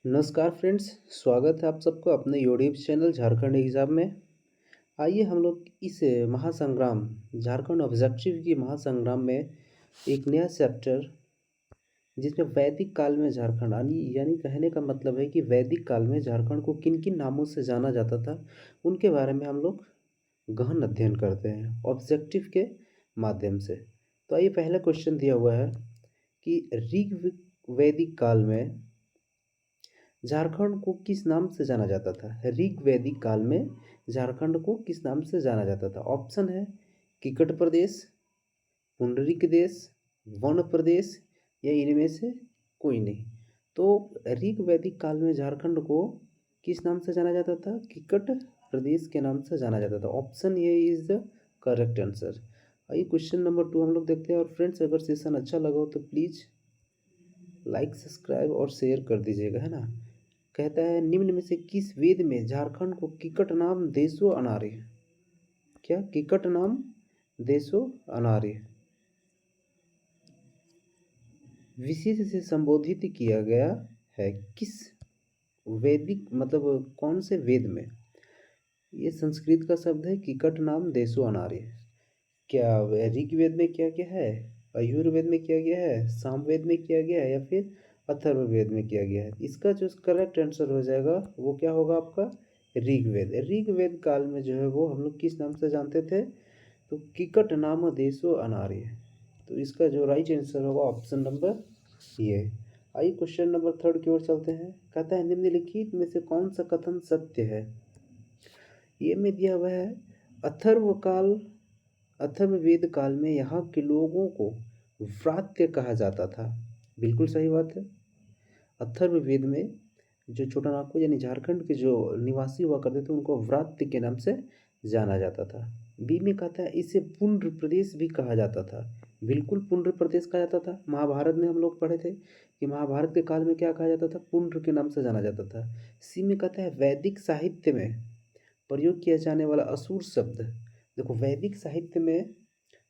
नमस्कार फ्रेंड्स। स्वागत है आप सबको अपने यूट्यूब चैनल झारखंड एग्ज़ाम में। आइए हम लोग इस महासंग्राम झारखंड ऑब्जेक्टिव की महासंग्राम में एक नया चैप्टर जिसमें वैदिक काल में झारखंड यानी कहने का मतलब है कि वैदिक काल में झारखंड को किन किन नामों से जाना जाता था, उनके बारे में हम लोग गहन अध्ययन करते हैं ऑब्जेक्टिव के माध्यम से। तो आइए, पहला क्वेश्चन दिया हुआ है कि वैदिक काल में झारखंड को किस नाम से जाना जाता था। ऋग्वैदिक काल में झारखंड को किस नाम से जाना जाता था। ऑप्शन है किकट प्रदेश, पुंडरीक देश, वन प्रदेश या इनमें से कोई नहीं। तो ऋग्वैदिक काल में झारखंड को किस नाम से जाना जाता था। किकट प्रदेश के नाम से जाना जाता था। Option A is the correct answer. आइए क्वेश्चन नंबर 2 हम लोग देखते हैं। और फ्रेंड्स, अगर सेशन अच्छा लगा हो तो प्लीज़ लाइक, सब्सक्राइब और शेयर कर दीजिएगा, है ना। कहता है निम्न में से किस वेद में झारखंड को किकट नाम देशो अनार्य। क्या किकट नाम देशो अनार्य विशेष से संबोधित किया गया है। किस वैदिक मतलब कौन से वेद में। ये संस्कृत का शब्द है किकट नाम देशो अनार्य। क्या ऋग्वेद में किया गया है, यजुर्वेद में किया गया है, सामवेद में किया गया है या फिर अथर्ववेद में किया गया है। इसका जो करेक्ट आंसर हो जाएगा वो क्या होगा आपका ऋग्वेद। ऋग्वेद काल में जो है वो हम लोग किस नाम से जानते थे, तो किकट नाम देशो अनार्य। तो इसका जो राइट आंसर होगा ऑप्शन नंबर ये। आइए क्वेश्चन नंबर 3 की ओर चलते हैं। कहता है निम्नलिखित में से कौन सा कथन सत्य है। ये में दिया हुआ है अथर्वकाल अथर्ववेद काल में यहाँ के लोगों को व्रात्य कहा जाता था। बिल्कुल सही बात है। अथर्ववेद में जो छोटा नागपुर यानी झारखंड के जो निवासी हुआ करते थे उनको व्रात्य के नाम से जाना जाता था। बी में कहता है इसे पुंड्र प्रदेश भी कहा जाता था। बिल्कुल पुंड्र प्रदेश कहा जाता था। महाभारत में हम लोग पढ़े थे कि महाभारत के काल में क्या कहा जाता था, पुंड्र के नाम से जाना जाता था। सी में कहता है वैदिक साहित्य में प्रयोग किया जाने वाला असुर शब्द। देखो, वैदिक साहित्य में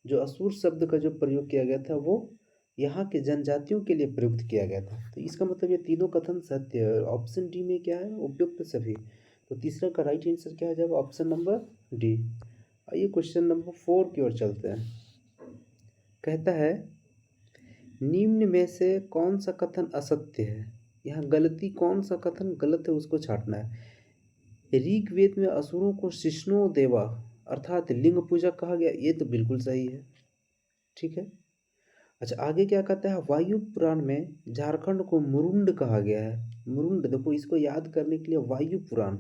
जो असुर शब्द का जो प्रयोग किया गया था वो यहाँ के जनजातियों के लिए प्रयुक्त किया गया था। तो इसका मतलब ये तीनों कथन सत्य है। ऑप्शन डी में क्या है, उपयुक्त सभी। तो तीसरा का राइट आंसर क्या हो जाएगा, ऑप्शन नंबर डी। आइए क्वेश्चन नंबर 4 की ओर चलते हैं। कहता है निम्न में से कौन सा कथन असत्य है। यहाँ गलती, कौन सा कथन गलत है उसको छांटना है। ऋग्वेद में असुरों को शिष्णु देवा अर्थात लिंग पूजा कहा गया, ये तो बिल्कुल सही है। ठीक है। अच्छा, आगे क्या कहता है वायु पुराण में झारखंड को मुरुंड कहा गया है। मुरुंड, देखो इसको याद करने के लिए वायु पुराण,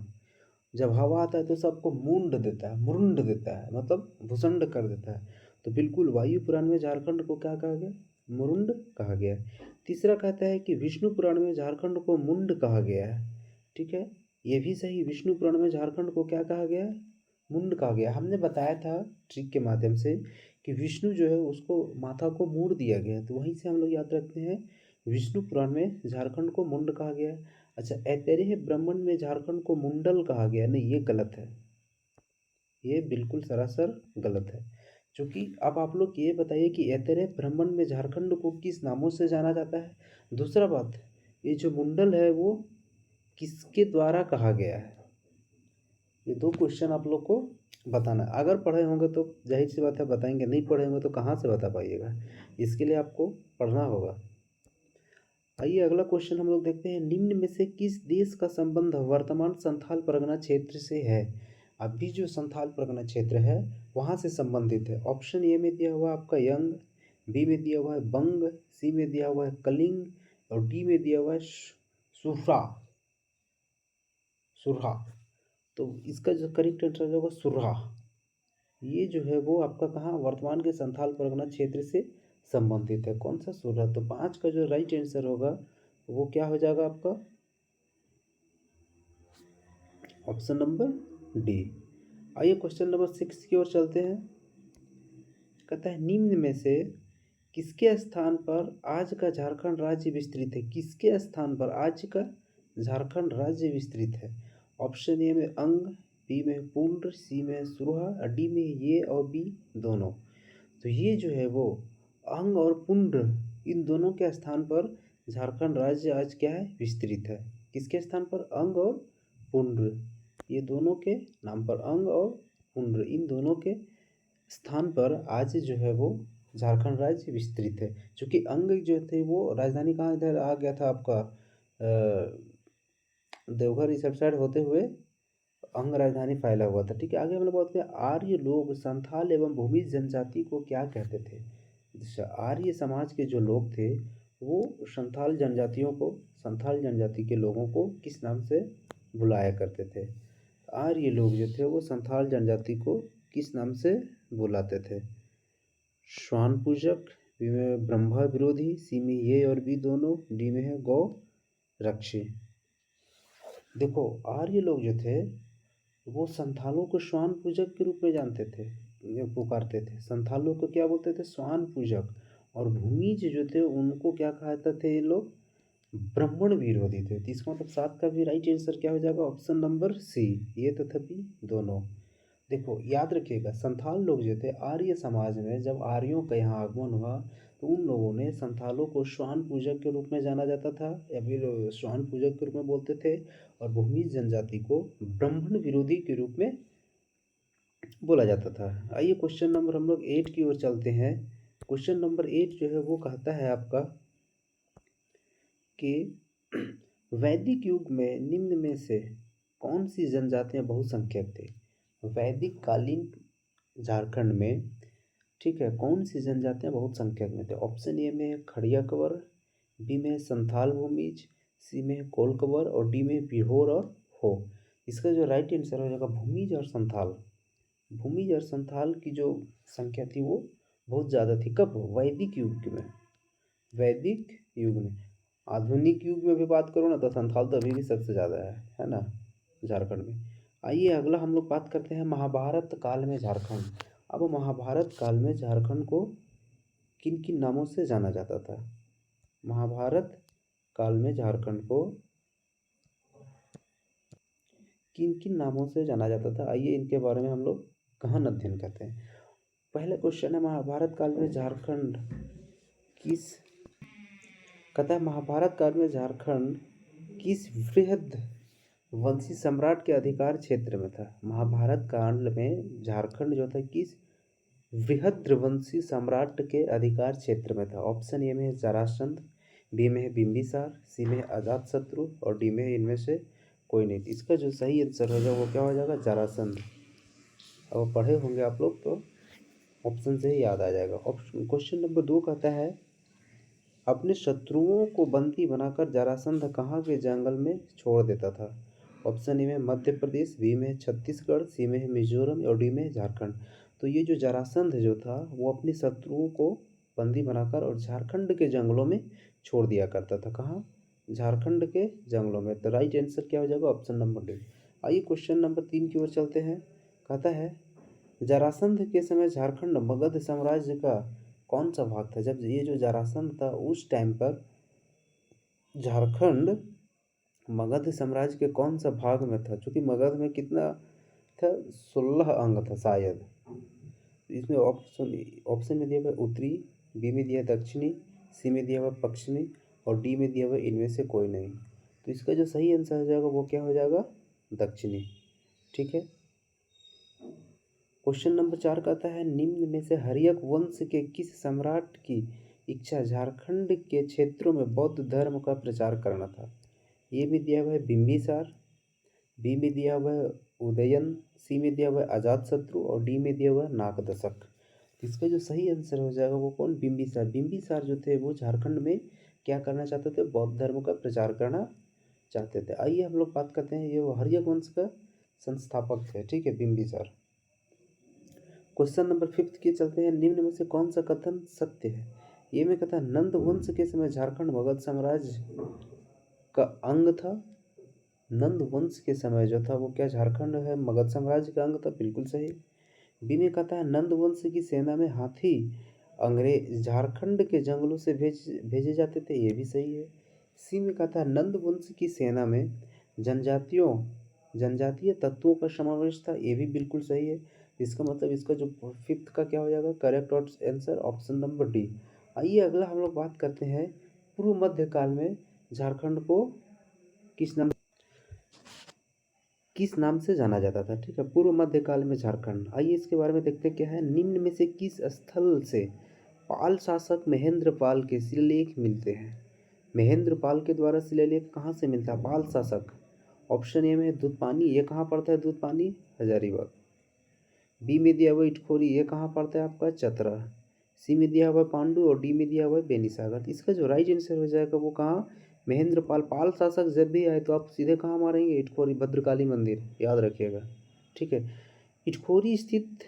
जब हवा आता है तो सबको मुंड देता है, मुरुंड देता है, मतलब भूसंड कर देता है। तो बिल्कुल वायु पुराण में झारखंड को क्या कहा गया, मुरुंड कहा गया है। तीसरा कहता है कि विष्णु पुराण में झारखंड को मुंड कहा गया है। ठीक है, ये भी सही। विष्णु पुराण में झारखंड को क्या कहा गया है, मुंड कहा गया। हमने बताया था ट्रिक के माध्यम से कि विष्णु जो है उसको माथा को मूड़ दिया गया है, तो वहीं से हम लोग याद रखते हैं विष्णु पुराण में झारखंड को मुंड कहा गया है। अच्छा, ऐतरेय ब्राह्मण में झारखंड को मुंडल कहा गया, नहीं ये गलत है, ये बिल्कुल सरासर गलत है। क्योंकि अब आप लोग ये बताइए कि ऐतरेय ब्राह्मण में झारखंड को किस नामों से जाना जाता है। दूसरा बात, ये जो मुंडल है वो किसके द्वारा कहा गया है। ये दो क्वेश्चन आप लोग को बताना है। अगर पढ़े होंगे तो जाहिर सी बात है बताएंगे, नहीं पढ़े होंगे तो कहाँ से बता पाइएगा। इसके लिए आपको पढ़ना होगा। आइए अगला क्वेश्चन हम लोग देखते हैं। निम्न में से किस देश का संबंध वर्तमान संथाल परगना क्षेत्र से है। अभी जो संथाल परगना क्षेत्र है वहाँ से संबंधित है। ऑप्शन ए में दिया हुआ है आपका यंग, बी में दिया हुआ है बंग, सी में दिया हुआ है कलिंग और डी में दिया हुआ है सुरहा। सुरहा, तो इसका जो करेक्ट आंसर होगा सुरहा। ये जो है वो आपका कहाँ, वर्तमान के संथाल परगना क्षेत्र से संबंधित है। कौन सा सुरहा। तो 5 का जो राइट आंसर होगा वो क्या हो जाएगा आपका, ऑप्शन नंबर डी। आइए क्वेश्चन नंबर 6 की ओर चलते हैं। कहता है निम्न में से किसके स्थान पर आज का झारखंड राज्य विस्तृत है। किसके स्थान पर आज का झारखंड राज्य विस्तृत है। ऑप्शन ए में अंग, बी में पुंड्र, सी में सुरहा और डी में ये और बी दोनों। तो ये जो है वो अंग और पुंड्र, इन दोनों के स्थान पर झारखंड राज्य आज क्या है, विस्तृत है। किसके स्थान पर? अंग और पुंड्र, ये दोनों के नाम पर, अंग और पुंड्र, इन दोनों के स्थान पर आज जो है वो झारखंड राज्य विस्तृत है। चूंकि अंग जो थे वो राजधानी कहाँ इधर आ गया था आपका, देवघर इस साइड होते हुए अंग राजधानी फैला हुआ था। ठीक है, आगे हम लोग बात करें, आर्य लोग संथाल एवं भूमिज जनजाति को क्या कहते थे? आर्य समाज के जो लोग थे वो संथाल जनजाति के लोगों को किस नाम से बुलाया करते थे? आर्य लोग जो थे वो संथाल जनजाति को किस नाम से बुलाते थे? श्वान पूजक, बी में ब्रह्मा विरोधी, सी में ये और बी दोनों, डी में है गौ रक्षी। देखो, आर्य लोग जो थे वो संथालों को श्वान पूजक के रूप में जानते थे, ये पुकारते थे। संथालों को क्या बोलते थे? श्वान पूजक। और भूमिज जो थे उनको क्या कहते थे ये लोग? ब्राह्मण विरोधी थे। तो इसका मतलब 7 का भी राइट आंसर क्या हो जाएगा? ऑप्शन नंबर सी, ये तथा बी दोनों। देखो याद रखिएगा, संथाल लोग जो थे आर्य समाज में, जब आर्यों का यहाँ आगमन हुआ तो उन लोगों ने संथालों को श्वान पूजक के रूप में जाना जाता था, या फिर श्वान पूजक के रूप में बोलते थे, और भूमि जनजाति को ब्राह्मण विरोधी के रूप में बोला जाता था। आइए क्वेश्चन नंबर हम लोग 8 की ओर चलते हैं। क्वेश्चन नंबर 8 जो है वो कहता है आपका कि वैदिक युग में निम्न में से कौन सी जनजातियां बहुसंख्यक थे? वैदिक कालीन झारखंड में, ठीक है, कौन सी जनजातियां बहुत संख्यक में थे? ऑप्शन ए में है खड़िया कवर, बी में है संथाल भूमिज, सी में है कोल कवर और डी में है बिहोर और हो। इसका जो राइट आंसर हो जाएगा भूमिज और संथाल। भूमिज और संथाल की जो संख्या थी वो बहुत ज़्यादा थी। कब? वैदिक युग में। वैदिक युग में। आधुनिक युग में भी बात करो ना तो संथाल तो अभी भी सबसे ज़्यादा है ना झारखंड में। आइए अगला हम लोग बात करते हैं महाभारत काल में झारखंड। अब महाभारत काल में झारखंड को किन किन नामों से जाना जाता था? महाभारत काल में झारखंड को किन किन नामों से जाना जाता था? आइए इनके बारे में हम लोग गहन अध्ययन करते हैं। पहला क्वेश्चन है, महाभारत काल में झारखंड किस, कहता है महाभारत काल में झारखंड किस वृहद वंशी सम्राट के अधिकार क्षेत्र में था? महाभारत काल में झारखंड जो था किस वृहद्रवंशी सम्राट के अधिकार क्षेत्र में था? ऑप्शन ए में है जरासंध, बी में है बिंबिसार, सी में है अजातशत्रु और डी में है इनमें से कोई नहीं। इसका जो सही आंसर हो जाएगा वो क्या हो जाएगा? जरासंध। अब पढ़े होंगे आप लोग तो ऑप्शन से ही याद आ जाएगा। ऑप्शन क्वेश्चन नंबर 2 कहता है, अपने शत्रुओं को बंदी बनाकर जरासंध कहाँ के जंगल में छोड़ देता था? ऑप्शन ए में मध्य प्रदेश, बी में छत्तीसगढ़, सी में मिजोरम और डी में झारखंड। तो ये जो जरासंध जो था वो अपने शत्रुओं को बंदी बनाकर और झारखंड के जंगलों में छोड़ दिया करता था। कहाँ? झारखंड के जंगलों में। तो राइट आंसर क्या हो जाएगा? Option number D. आइए क्वेश्चन नंबर 3 की ओर चलते हैं। कहता है, जरासंध के समय झारखंड मगध साम्राज्य का कौन सा भाग था? जब ये जो जरासंध था उस टाइम पर झारखंड मगध साम्राज्य के कौन सा भाग में था? क्योंकि मगध में कितना था? 16 अंग था शायद। इसमें ऑप्शन में दिया हुआ उत्तरी, बी में दिया दक्षिणी, सी में दिया हुआ पश्चिमी और डी में दिया हुआ इनमें से कोई नहीं। तो इसका जो सही आंसर हो जाएगा वो क्या हो जाएगा? दक्षिणी। ठीक है। क्वेश्चन नंबर 4 कहता है, निम्न में से हर्यक वंश के किस सम्राट की इच्छा झारखंड के क्षेत्रों में बौद्ध धर्म का प्रचार करना था? ए में दिया हुआ है बिंबिसार, बी में दिया हुआ है उदयन, सी में दिया हुआ है अजातशत्रु और डी में दिया हुआ है नागदशक। इसका जो सही आंसर हो जाएगा वो कौन? बिंबिसार। बिंबिसार जो थे वो झारखंड में क्या करना चाहते थे? बौद्ध धर्म का प्रचार करना चाहते थे। आइए हम लोग बात करते हैं, ये हर्यक वंश का संस्थापक थे। ठीक है, बिंबिसार। क्वेश्चन नंबर 5 के चलते हैं, निम्न में से कौन सा कथन सत्य है? ये में कहता है, नंद वंश के समय झारखंड मगध साम्राज्य का अंग था। नंद वंश के समय जो था वो क्या झारखंड है मगध साम्राज्य का अंग था? बिल्कुल सही। बी में कहता है, नंद वंश की सेना में हाथी अंग्रेज झारखंड के जंगलों से भेजे जाते थे। ये भी सही है। सी में कहता है, नंद वंश की सेना में जनजातीय तत्वों का समावेश था। ये भी बिल्कुल सही है। इसका मतलब इसका जो 5th का क्या हो जाएगा? Correct answer option number D. आइए अगला हम लोग बात करते हैं, पूर्व मध्य काल में झारखंड को किस नाम किस नाम से जाना जाता था? ठीक है, पूर्व मध्यकाल में झारखंड। आइए इसके बारे में देखते हैं क्या है। निम्न में से किस स्थल से पाल शासक महेंद्र पाल के शिलालेख मिलते हैं? महेंद्र पाल के द्वारा शिलालेख कहाँ से मिलता है? पाल शासक। ऑप्शन ए में है दूधपानी, ये कहाँ पड़ता है दूधपानी? हजारीबाग। बी में दिया हुआ इटखोरी, ये कहाँ पड़ता है आपका? चतरा। सी में दिया हुआ है पांडु और डी में दिया हुआ है बेनीसागर। तो इसका जो राइट आंसर हो जाएगा वो कहाँ? महेंद्र पाल। पाल शासक जब भी आए तो आप सीधे कहाँ मारेंगे? इटखोरी, भद्रकाली मंदिर, याद रखिएगा। ठीक है, इटखोरी स्थित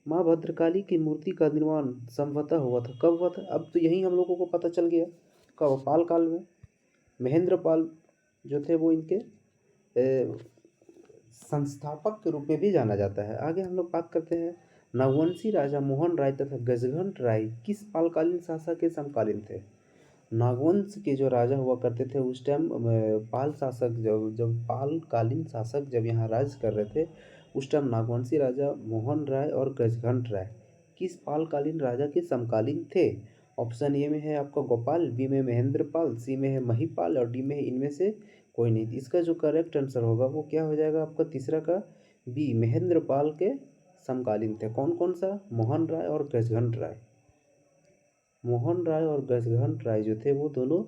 माँ भद्रकाली की मूर्ति का निर्माण संभवतः हुआ था। कब हुआ था? अब तो यही हम लोगों को पता चल गया। कब? पाल काल में। महेंद्र पाल जो थे वो इनके संस्थापक के रूप में भी जाना जाता है। आगे हम लोग बात करते हैं। नागवंशी राजा मोहन राय तथा गजघंट राय किस पालकालीन शासक के समकालीन थे? नागवंश के जो राजा हुआ करते थे उस टाइम पाल शासक, जब जब पालकालीन शासक जब यहाँ राज कर रहे थे उस टाइम नागवंशी राजा मोहन राय और गजघंट राय किस पालकालीन राजा के समकालीन थे? ऑप्शन ए में है आपका गोपाल, बी में महेंद्र पाल, सी में है महिपाल और डी में है इनमें से कोई नहीं। इसका जो करेक्ट आंसर होगा वो क्या हो जाएगा आपका? तीसरा का बी, महेंद्र पाल के समकालीन थे। कौन कौन सा? मोहन राय और गजघंट राय। मोहन राय और गजघंट राय जो थे वो दोनों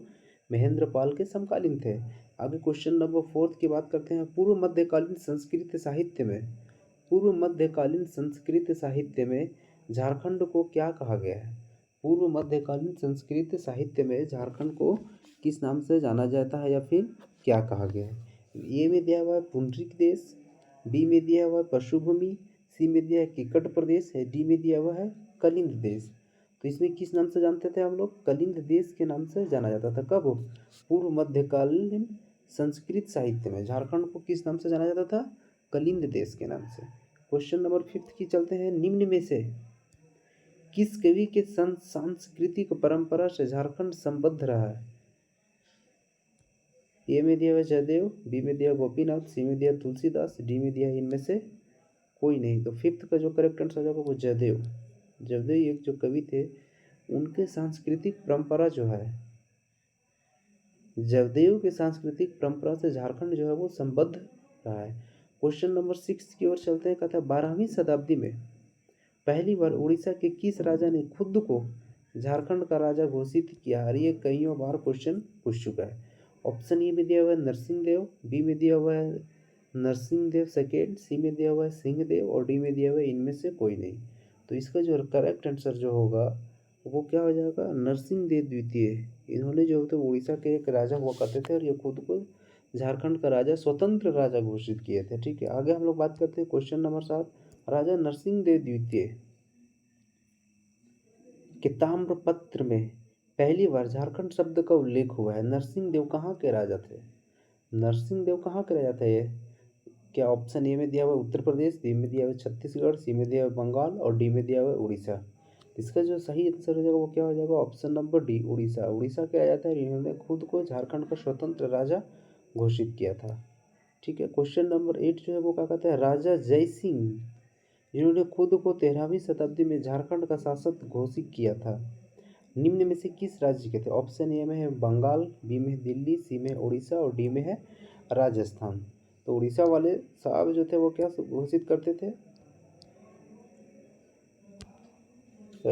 महेंद्र पाल के समकालीन थे। आगे क्वेश्चन नंबर 4 की बात करते हैं। पूर्व मध्यकालीन संस्कृत साहित्य में झारखंड को क्या कहा गया है? पूर्व मध्यकालीन संस्कृत साहित्य में झारखंड को किस नाम से जाना जाता है या फिर क्या कहा गया है? ए में दिया हुआ है पुंडरिक देश, बी में दिया हुआ है पशुभूमि, सी में दिया है किकट प्रदेश है, डी में दिया हुआ है कलिंद देश। तो इसमें किस नाम से जानते थे हम लोग? कलिंद देश के नाम से जाना जाता था। कब? पूर्व मध्यकालीन संस्कृत साहित्य में झारखंड को किस नाम से जाना जाता था? कलिंद देश के नाम से। क्वेश्चन नंबर 5 की चलते हैं। निम्न में से किस कवि के सांस्कृतिक परंपरा से झारखंड संबद्ध रहा है? ए में दिया हुआ जयदेव, बी में दिया गोपीनाथ, सी में दिया तुलसीदास, डी में दिया इनमें से कोई नहीं। तो 5 का जो करेक्ट आंसर हो जाएगा वो जयदेव। जयदेव एक जो कवि थे उनके सांस्कृतिक परंपरा जो है, जयदेव के सांस्कृतिक परंपरा से झारखंड जो है वो संबद्ध रहा है। क्वेश्चन नंबर 6 की ओर चलते हैं। कहता है 12वीं शताब्दी में पहली बार उड़ीसा के किस राजा ने खुद को झारखंड का राजा घोषित किया? और ये कईयों बार क्वेश्चन पूछ चुका है। ऑप्शन ए में दिया हुआ है नरसिंह देव, बी में दिया हुआ है नरसिंह देव सेकेंड, सी में दिया हुआ है सिंह देव और डी में दिया हुआ है इनमें से कोई नहीं। तो इसका जो करेक्ट आंसर जो होगा वो क्या हो जाएगा? नरसिंह देव द्वितीय। इन्होंने जो होते उड़ीसा के एक राजा हुआ करते थे और ये खुद को झारखंड का राजा, स्वतंत्र राजा घोषित किए थे। ठीक है, आगे हम लोग बात करते हैं। Question number 7। राजा नरसिंह देव द्वितीय के ताम्रपत्र में पहली बार झारखंड शब्द का उल्लेख हुआ है। नरसिंह देव कहाँ के राजा थे? नरसिंह देव कहाँ के राजा थे ये? क्या ऑप्शन ए में दिया हुआ उत्तर प्रदेश, बी में दिया हुआ छत्तीसगढ़, सी में दिया हुआ बंगाल और डी में दिया हुआ उड़ीसा। इसका जो सही आंसर हो जाएगा वो क्या हो जाएगा? Option number D, Orissa. Orissa के राजा थे, इन्होंने खुद को झारखंड का स्वतंत्र राजा घोषित किया था। ठीक है, क्वेश्चन नंबर 8 जो है वो क्या कहता है? राजा जय सिंह जिन्होंने खुद को 13वीं शताब्दी में झारखंड का शासक घोषित किया था, निम्न में से किस राज्य के थे? ऑप्शन ए में है बंगाल, बी में है दिल्ली, सी में उड़ीसा और डी में है राजस्थान। तो उड़ीसा वाले साहब जो थे वो क्या घोषित करते थे?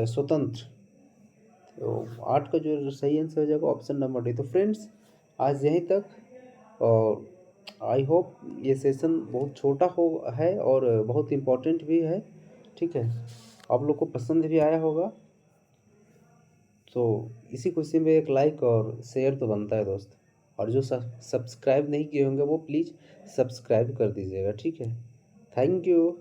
स्वतंत्र। तो 8 का जो सही आंसर हो जाएगा ऑप्शन नंबर डी। तो फ्रेंड्स आज यहीं तक, और आई होप ये सेशन बहुत छोटा हो है और बहुत इम्पोर्टेंट भी है। ठीक है, आप लोग को पसंद भी आया होगा। तो इसी खुशी में एक लाइक और शेयर तो बनता है दोस्त, और जो सब्सक्राइब नहीं किए होंगे वो प्लीज़ सब्सक्राइब कर दीजिएगा। ठीक है, थैंक यू।